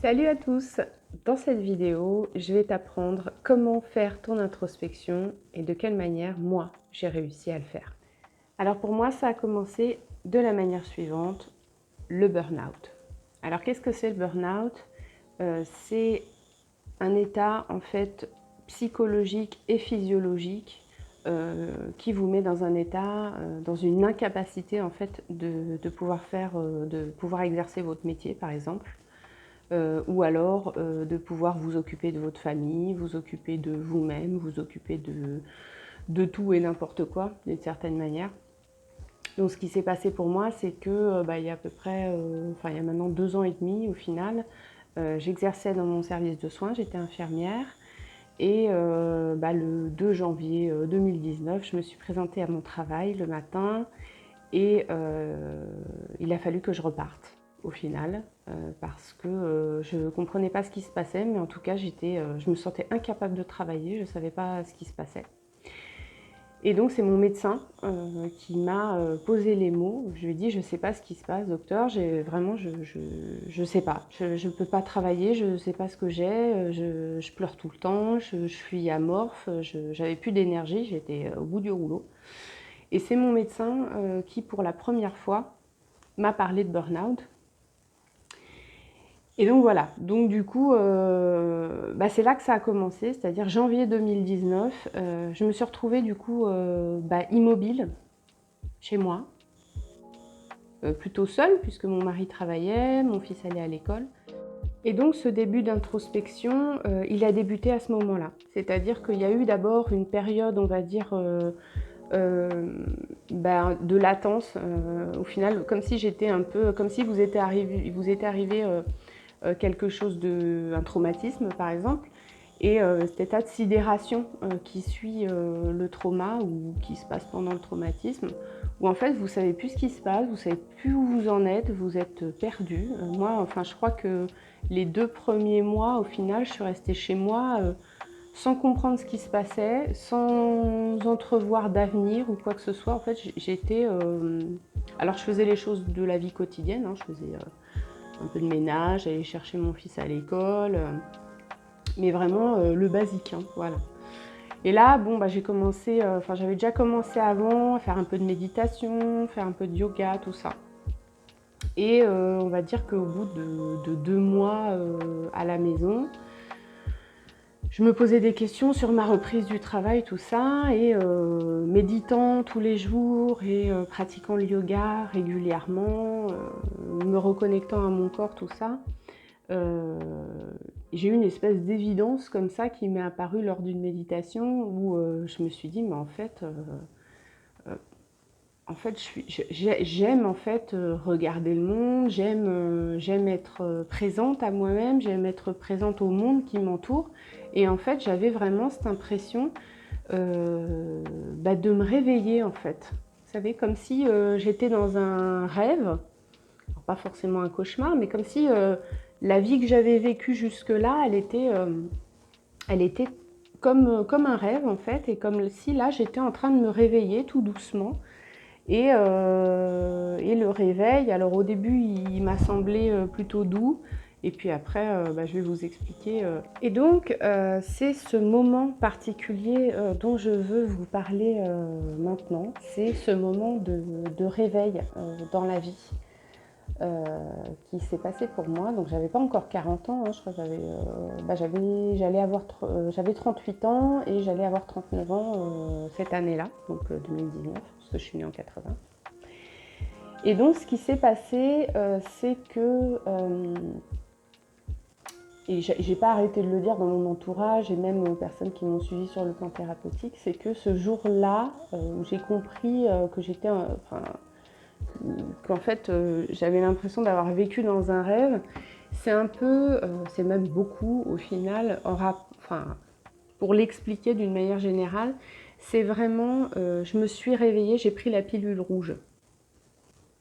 Salut à tous! Dans cette vidéo, je vais t'apprendre comment faire ton introspection et de quelle manière moi j'ai réussi à le faire. Alors pour moi, ça a commencé de la manière suivante, le burn-out. Alors qu'est-ce que c'est le burn-out? C'est un état en fait psychologique et physiologique qui vous met dans un état, dans une incapacité en fait de pouvoir exercer votre métier par exemple. Ou alors de pouvoir vous occuper de votre famille, vous occuper de vous-même, vous occuper de tout et n'importe quoi, d'une certaine manière. Donc ce qui s'est passé pour moi, c'est que il y a à peu près, il y a maintenant 2 ans et demi au final, j'exerçais dans mon service de soins, j'étais infirmière. Et le 2 janvier 2019, je me suis présentée à mon travail le matin et il a fallu que je reparte au final parce que je ne comprenais pas ce qui se passait, mais en tout cas je me sentais incapable de travailler, je ne savais pas ce qui se passait. Et donc c'est mon médecin qui m'a posé les mots. Je lui ai dit: je ne sais pas ce qui se passe, docteur, vraiment je sais pas, je ne peux pas travailler, je ne sais pas ce que j'ai, je pleure tout le temps, je suis amorphe, j'avais plus d'énergie, j'étais au bout du rouleau. Et c'est mon médecin qui, pour la première fois, m'a parlé de burn-out. Et donc voilà, donc du coup, c'est là que ça a commencé, c'est-à-dire janvier 2019. Je me suis retrouvée du coup immobile chez moi, plutôt seule puisque mon mari travaillait, mon fils allait à l'école. Et donc ce début d'introspection, il a débuté à ce moment-là. C'est-à-dire qu'il y a eu d'abord une période, on va dire, de latence, au final, comme si j'étais un peu, comme si vous était arrivé quelque chose un traumatisme par exemple, et cet état de sidération qui suit le trauma ou qui se passe pendant le traumatisme, où en fait vous savez plus ce qui se passe, vous savez plus où vous en êtes, vous êtes perdu. Moi, enfin, je crois que les 2 premiers mois, au final, je suis restée chez moi sans comprendre ce qui se passait, sans entrevoir d'avenir ou quoi que ce soit. En fait, j'étais... alors, je faisais les choses de la vie quotidienne, hein, je faisais un peu de ménage, aller chercher mon fils à l'école, mais vraiment le basique, hein, voilà. Et là, j'ai commencé, j'avais déjà commencé avant à faire un peu de méditation, faire un peu de yoga, tout ça. Et on va dire qu'au bout de 2 mois à la maison, je me posais des questions sur ma reprise du travail, tout ça, et méditant tous les jours et pratiquant le yoga régulièrement, me reconnectant à mon corps, tout ça, j'ai eu une espèce d'évidence comme ça qui m'est apparue lors d'une méditation où je me suis dit, mais j'aime en fait regarder le monde, j'aime être présente à moi-même, j'aime être présente au monde qui m'entoure. Et en fait, j'avais vraiment cette impression de me réveiller en fait. Vous savez, comme si j'étais dans un rêve, alors pas forcément un cauchemar, mais comme si la vie que j'avais vécue jusque-là, elle était comme un rêve en fait, et comme si là j'étais en train de me réveiller tout doucement. Et le réveil, alors au début il m'a semblé plutôt doux, et puis après je vais vous expliquer. Et donc c'est ce moment particulier dont je veux vous parler maintenant, c'est ce moment de réveil dans la vie qui s'est passé pour moi. Donc j'avais pas encore 40 ans, hein, je crois que j'avais 38 ans et j'allais avoir 39 ans cette année-là, donc 2019, parce que je suis née en 80. Et donc ce qui s'est passé, c'est que, et j'ai pas arrêté de le dire dans mon entourage et même aux personnes qui m'ont suivi sur le plan thérapeutique, c'est que ce jour-là où j'ai compris que j'étais, qu'en fait j'avais l'impression d'avoir vécu dans un rêve, c'est un peu, c'est même beaucoup au final, pour l'expliquer d'une manière générale, c'est vraiment, je me suis réveillée, j'ai pris la pilule rouge.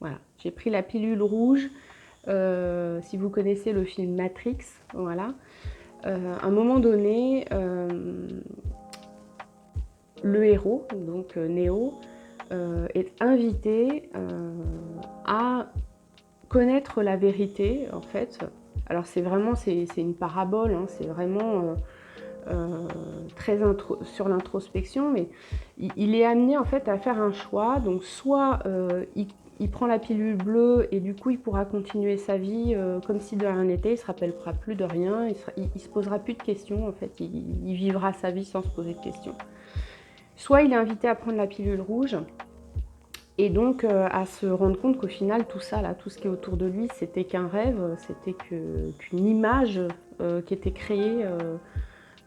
Voilà, j'ai pris la pilule rouge. Si vous connaissez le film Matrix, voilà. À un moment donné, le héros, donc Neo, est invité à connaître la vérité, en fait, Alors c'est vraiment, c'est une parabole, hein, c'est vraiment très sur l'introspection, mais il est amené en fait à faire un choix. Donc soit il prend la pilule bleue et du coup il pourra continuer sa vie comme si de rien n'était, il ne se rappellera plus de rien, il se posera plus de questions en fait, il vivra sa vie sans se poser de questions. Soit il est invité à prendre la pilule rouge et donc à se rendre compte qu'au final tout ça, là, tout ce qui est autour de lui, c'était qu'un rêve, c'était qu'une image qui était créée,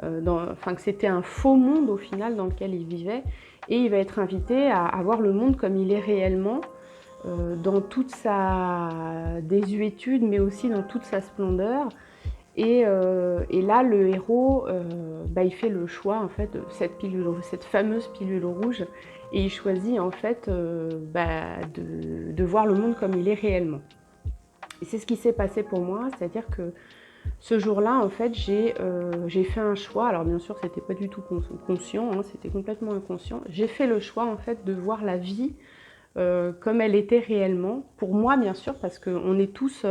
enfin que c'était un faux monde au final dans lequel il vivait, et il va être invité à voir le monde comme il est réellement, dans toute sa désuétude, mais aussi dans toute sa splendeur. Et là, le héros, il fait le choix en fait de cette fameuse pilule rouge, et il choisit en fait de voir le monde comme il est réellement. Et c'est ce qui s'est passé pour moi, c'est-à-dire que ce jour-là, en fait, j'ai fait un choix. Alors bien sûr, c'était pas du tout conscient, hein, c'était complètement inconscient. J'ai fait le choix en fait de voir la vie comme elle était réellement. Pour moi, bien sûr, parce qu'on est tous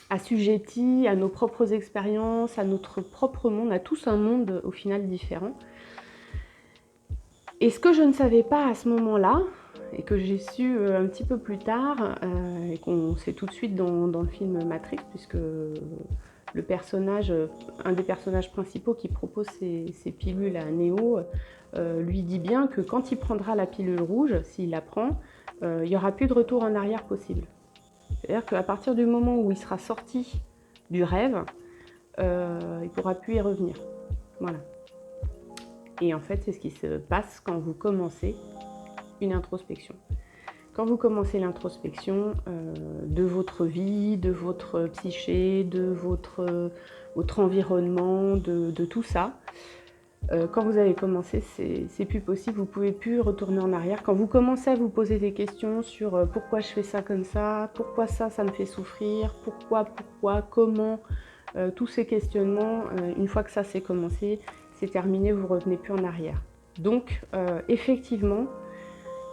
assujettis à nos propres expériences, à notre propre monde, on a tous un monde au final différent. Et ce que je ne savais pas à ce moment-là, et que j'ai su un petit peu plus tard, et qu'on sait tout de suite dans le film Matrix, puisque le personnage, un des personnages principaux qui propose ces pilules à Neo, lui dit bien que quand il prendra la pilule rouge, s'il la prend, il n'y aura plus de retour en arrière possible. C'est-à-dire qu'à partir du moment où il sera sorti du rêve, il ne pourra plus y revenir. Voilà. Et en fait, c'est ce qui se passe quand vous commencez une introspection. Quand vous commencez l'introspection de votre vie, de votre psyché, de votre environnement, de tout ça, quand vous avez commencé, c'est plus possible, vous ne pouvez plus retourner en arrière. Quand vous commencez à vous poser des questions sur pourquoi je fais ça comme ça, pourquoi ça me fait souffrir, pourquoi, comment, tous ces questionnements, une fois que ça c'est commencé, c'est terminé, vous ne revenez plus en arrière. Donc, effectivement,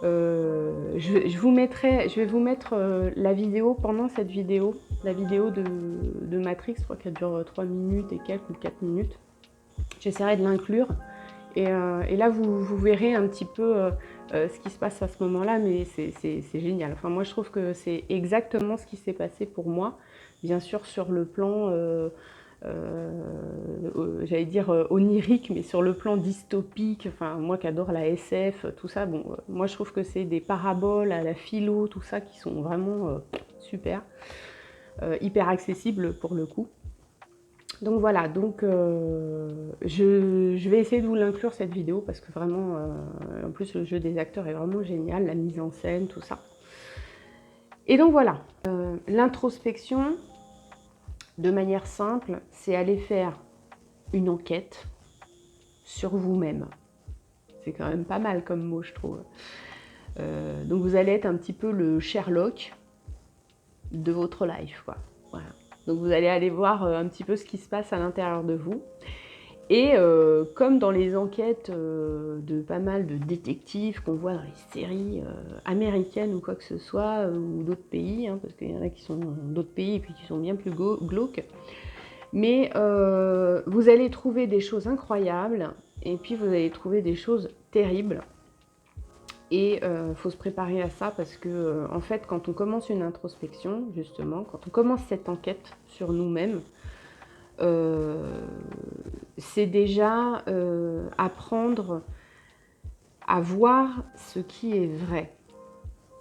je vais vous mettre la vidéo pendant cette vidéo, la vidéo de Matrix, je crois qu'elle dure 3 minutes et quelques ou 4 minutes. J'essaierai de l'inclure. Et là, vous verrez un petit peu ce qui se passe à ce moment-là, mais c'est génial. Enfin, moi, je trouve que c'est exactement ce qui s'est passé pour moi. Bien sûr, sur le plan, j'allais dire onirique, mais sur le plan dystopique, enfin, moi qui adore la SF, tout ça, bon, moi, je trouve que c'est des paraboles à la philo, tout ça, qui sont vraiment super, hyper accessibles pour le coup. Donc voilà, donc je vais essayer de vous l'inclure cette vidéo parce que vraiment, en plus le jeu des acteurs est vraiment génial, la mise en scène, tout ça. Et donc voilà, l'introspection, de manière simple, c'est aller faire une enquête sur vous-même. C'est quand même pas mal comme mot, je trouve. Donc vous allez être un petit peu le Sherlock de votre life, quoi. Voilà. Donc vous allez aller voir un petit peu ce qui se passe à l'intérieur de vous. Et comme dans les enquêtes de pas mal de détectives qu'on voit dans les séries américaines ou quoi que ce soit, ou d'autres pays, hein, parce qu'il y en a qui sont dans d'autres pays et puis qui sont bien plus glauques, mais vous allez trouver des choses incroyables et puis vous allez trouver des choses terribles. Et faut se préparer à ça parce que, en fait, quand on commence une introspection, justement, quand on commence cette enquête sur nous-mêmes, c'est déjà apprendre à voir ce qui est vrai.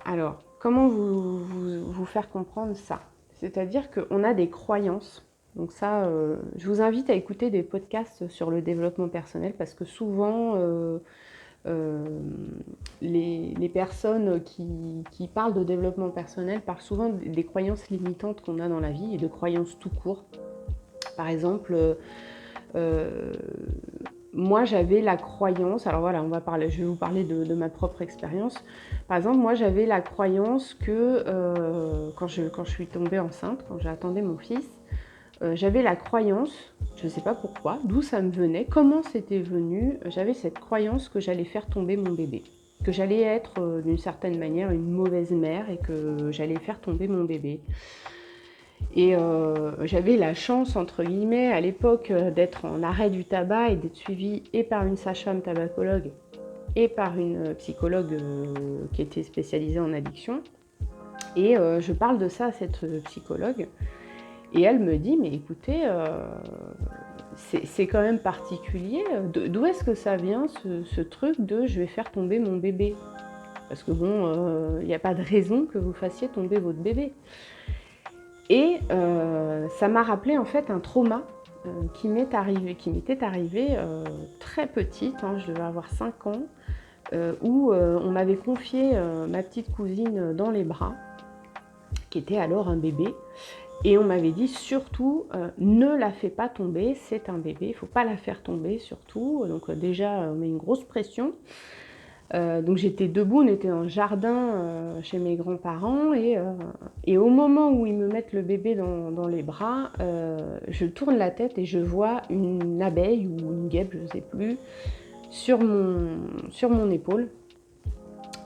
Alors, comment vous faire comprendre ça? C'est-à-dire qu'on a des croyances. Donc ça, je vous invite à écouter des podcasts sur le développement personnel parce que souvent... les personnes qui parlent de développement personnel parlent souvent des croyances limitantes qu'on a dans la vie et de croyances tout court. Par exemple, moi j'avais la croyance, alors voilà, je vais vous parler de ma propre expérience. Par exemple, moi j'avais la croyance que quand je suis tombée enceinte, quand j'attendais mon fils, j'avais la croyance, je ne sais pas pourquoi, d'où ça me venait, comment c'était venu, j'avais cette croyance que j'allais faire tomber mon bébé, que j'allais être d'une certaine manière une mauvaise mère et que j'allais faire tomber mon bébé. Et j'avais la chance, entre guillemets, à l'époque, d'être en arrêt du tabac et d'être suivie et par une sage-femme tabacologue et par une psychologue qui était spécialisée en addiction. Et je parle de ça à cette psychologue. Et elle me dit, mais écoutez, c'est quand même particulier. D'où est-ce que ça vient, ce truc de je vais faire tomber mon bébé? Parce que bon, il n'y a pas de raison que vous fassiez tomber votre bébé. Et ça m'a rappelé en fait un trauma qui m'était arrivé très petite, hein, je devais avoir 5 ans, où on m'avait confié ma petite cousine dans les bras, qui était alors un bébé. Et on m'avait dit surtout, ne la fais pas tomber, c'est un bébé, il ne faut pas la faire tomber surtout. Donc déjà, on met une grosse pression. Donc j'étais debout, on était dans le jardin chez mes grands-parents et au moment où ils me mettent le bébé dans les bras, je tourne la tête et je vois une abeille ou une guêpe, je ne sais plus, sur mon épaule.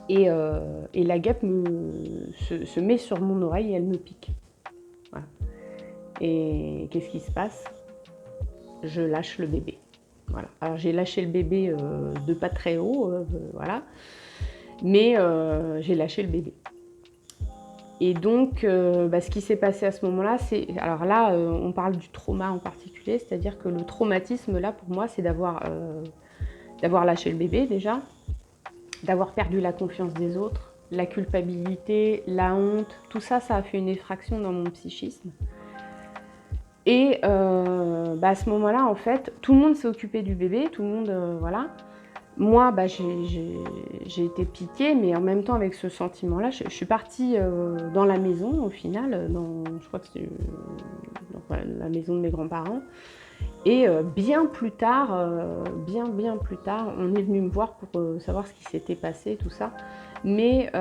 Et la guêpe se met sur mon oreille et elle me pique. Voilà. Et qu'est-ce qui se passe? Je lâche le bébé. Voilà. Alors j'ai lâché le bébé de pas très haut, voilà. Mais j'ai lâché le bébé. Et donc, ce qui s'est passé à ce moment-là, c'est... Alors là, on parle du trauma en particulier, c'est-à-dire que le traumatisme, là, pour moi, c'est d'avoir lâché le bébé, déjà, d'avoir perdu la confiance des autres, la culpabilité, la honte, tout ça, ça a fait une effraction dans mon psychisme. Et à ce moment-là, en fait, tout le monde s'est occupé du bébé, tout le monde, voilà. Moi, j'ai été piquée, mais en même temps, avec ce sentiment-là, je suis partie dans la maison, au final, je crois que c'était la maison de mes grands-parents. Et bien plus tard, on est venu me voir pour savoir ce qui s'était passé, tout ça. Mais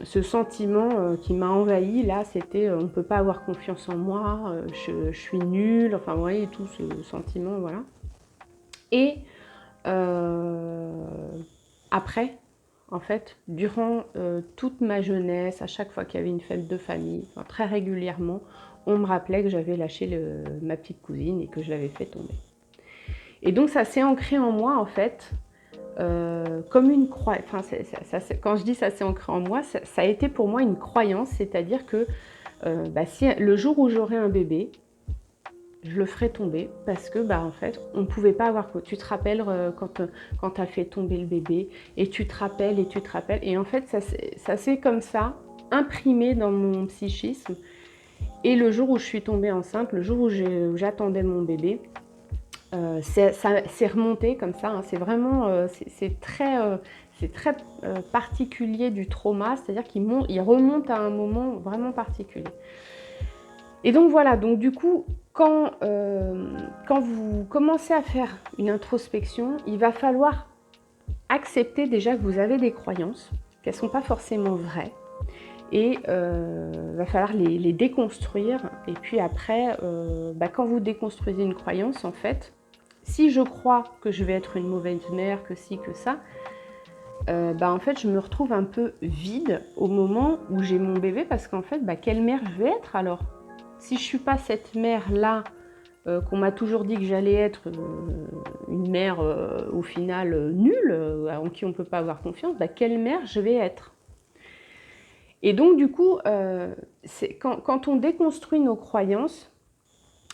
ce sentiment qui m'a envahi, là, c'était on ne peut pas avoir confiance en moi, je suis nulle, enfin, vous voyez, tout ce sentiment, voilà. Et après, en fait, durant toute ma jeunesse, à chaque fois qu'il y avait une fête de famille, enfin, très régulièrement, on me rappelait que j'avais lâché ma petite cousine et que je l'avais fait tomber. Et donc ça s'est ancré en moi, en fait, comme une croyance. Enfin, quand je dis ça s'est ancré en moi, ça a été pour moi une croyance, c'est-à-dire que si le jour où j'aurai un bébé, je le ferai tomber parce que en fait on ne pouvait pas avoir quoi. Tu te rappelles quand tu as fait tomber le bébé et tu te rappelles et en fait ça s'est comme ça imprimé dans mon psychisme. Et le jour où je suis tombée enceinte, le jour où j'attendais mon bébé, ça s'est remonté comme ça, hein. C'est vraiment c'est très particulier du trauma, c'est-à-dire qu'il remonte à un moment vraiment particulier. Et donc voilà, donc du coup, quand vous commencez à faire une introspection, il va falloir accepter déjà que vous avez des croyances, qu'elles ne sont pas forcément vraies, et il va falloir les déconstruire. Et puis après, quand vous déconstruisez une croyance, en fait, si je crois que je vais être une mauvaise mère, que ci, que ça, en fait, je me retrouve un peu vide au moment où j'ai mon bébé, parce qu'en fait, quelle mère je vais être alors? Si je ne suis pas cette mère-là, qu'on m'a toujours dit que j'allais être une mère au final nulle, en qui on ne peut pas avoir confiance, quelle mère je vais être? Et donc du coup, quand on déconstruit nos croyances,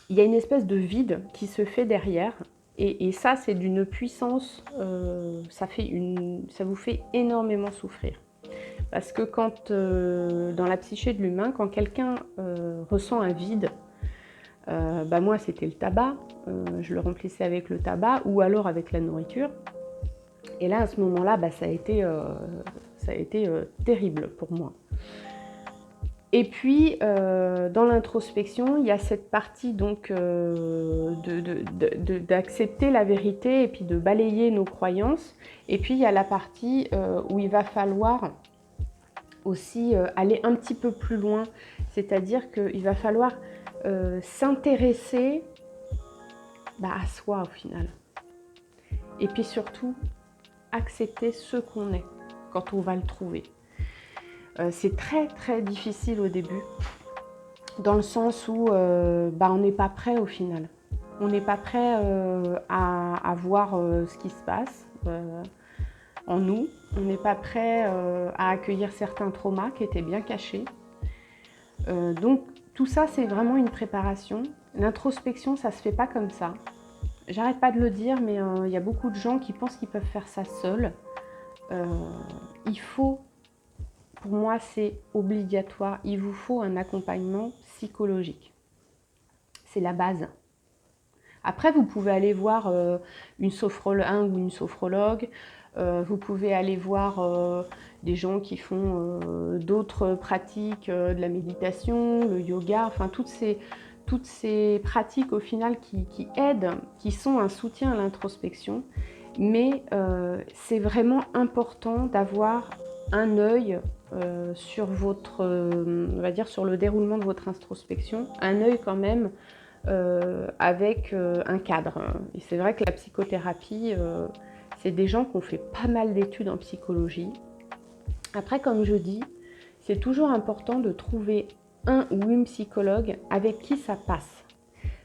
il y a une espèce de vide qui se fait derrière. Et ça, c'est d'une puissance, ça vous fait énormément souffrir. Parce que dans la psyché de l'humain, quand quelqu'un ressent un vide, moi c'était le tabac, je le remplissais avec le tabac ou alors avec la nourriture. Et là, à ce moment-là, ça a été terrible pour moi. Et puis, dans l'introspection, il y a cette partie donc d'accepter la vérité et puis de balayer nos croyances. Et puis, il y a la partie où il va falloir aussi aller un petit peu plus loin. C'est-à-dire qu'il va falloir s'intéresser à soi au final. Et puis surtout, accepter ce qu'on est quand on va le trouver. C'est très très difficile au début dans le sens où on n'est pas prêt au final. On n'est pas prêt à voir ce qui se passe en nous. On n'est pas prêt à accueillir certains traumas qui étaient bien cachés. Donc tout ça, c'est vraiment une préparation. L'introspection, ça ne se fait pas comme ça. J'arrête pas de le dire, mais il y a beaucoup de gens qui pensent qu'ils peuvent faire ça seuls. Il faut, pour moi, c'est obligatoire, il vous faut un accompagnement psychologique. C'est la base. Après, vous pouvez aller voir un ou une sophrologue, vous pouvez aller voir des gens qui font d'autres pratiques, de la méditation, le yoga, enfin toutes ces pratiques au final qui aident, qui sont un soutien à l'introspection. Mais c'est vraiment important d'avoir un œil sur votre, on va dire sur le déroulement de votre introspection, un œil quand même avec un cadre. Et c'est vrai que la psychothérapie, c'est des gens qui ont fait pas mal d'études en psychologie. Après, comme je dis, c'est toujours important de trouver un ou une psychologue avec qui ça passe.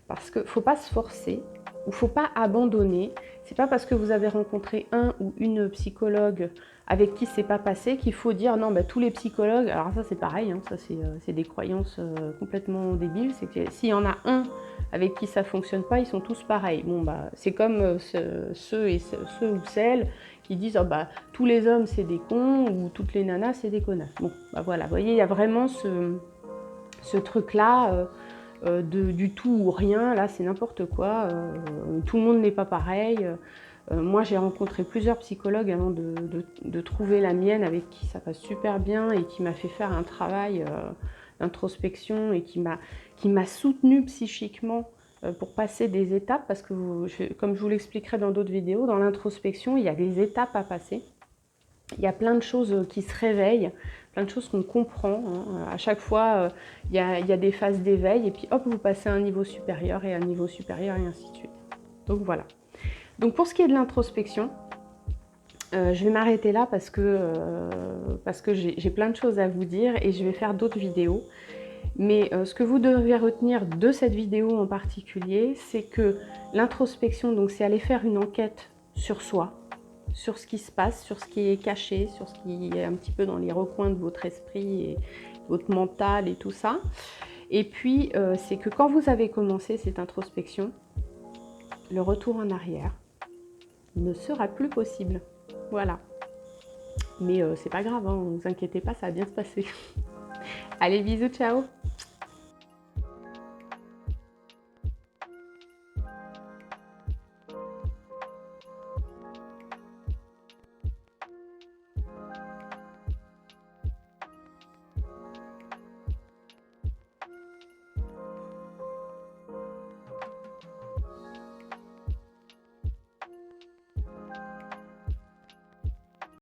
Parce qu'il ne faut pas se forcer ou il ne faut pas abandonner. C'est pas parce que vous avez rencontré un ou une psychologue avec qui c'est pas passé qu'il faut dire non, tous les psychologues, alors ça c'est pareil, ça c'est des croyances complètement débiles, c'est que s'il y en a un avec qui ça fonctionne pas, ils sont tous pareils. Bon c'est comme ceux ou celles qui disent tous les hommes c'est des cons ou toutes les nanas c'est des connasses. Bon voilà, vous voyez, il y a vraiment ce truc là du tout ou rien, là c'est n'importe quoi, tout le monde n'est pas pareil. Moi j'ai rencontré plusieurs psychologues avant de trouver la mienne avec qui ça passe super bien et qui m'a fait faire un travail d'introspection et qui m'a soutenue psychiquement pour passer des étapes, parce que comme je vous l'expliquerai dans d'autres vidéos, dans l'introspection il y a des étapes à passer. Il y a plein de choses qui se réveillent, plein de choses qu'on comprend. À chaque fois, il y a des phases d'éveil et puis hop, vous passez à un niveau supérieur et à un niveau supérieur et ainsi de suite. Donc voilà. Donc pour ce qui est de l'introspection, je vais m'arrêter là parce que j'ai plein de choses à vous dire et je vais faire d'autres vidéos. Mais ce que vous devez retenir de cette vidéo en particulier, c'est que l'introspection, donc c'est aller faire une enquête sur soi, sur ce qui se passe, sur ce qui est caché, sur ce qui est un petit peu dans les recoins de votre esprit et votre mental et tout ça. Et puis, c'est que quand vous avez commencé cette introspection, le retour en arrière ne sera plus possible. Voilà. Mais c'est pas grave, ne vous inquiétez pas, ça va bien se passer. Allez, bisous, ciao!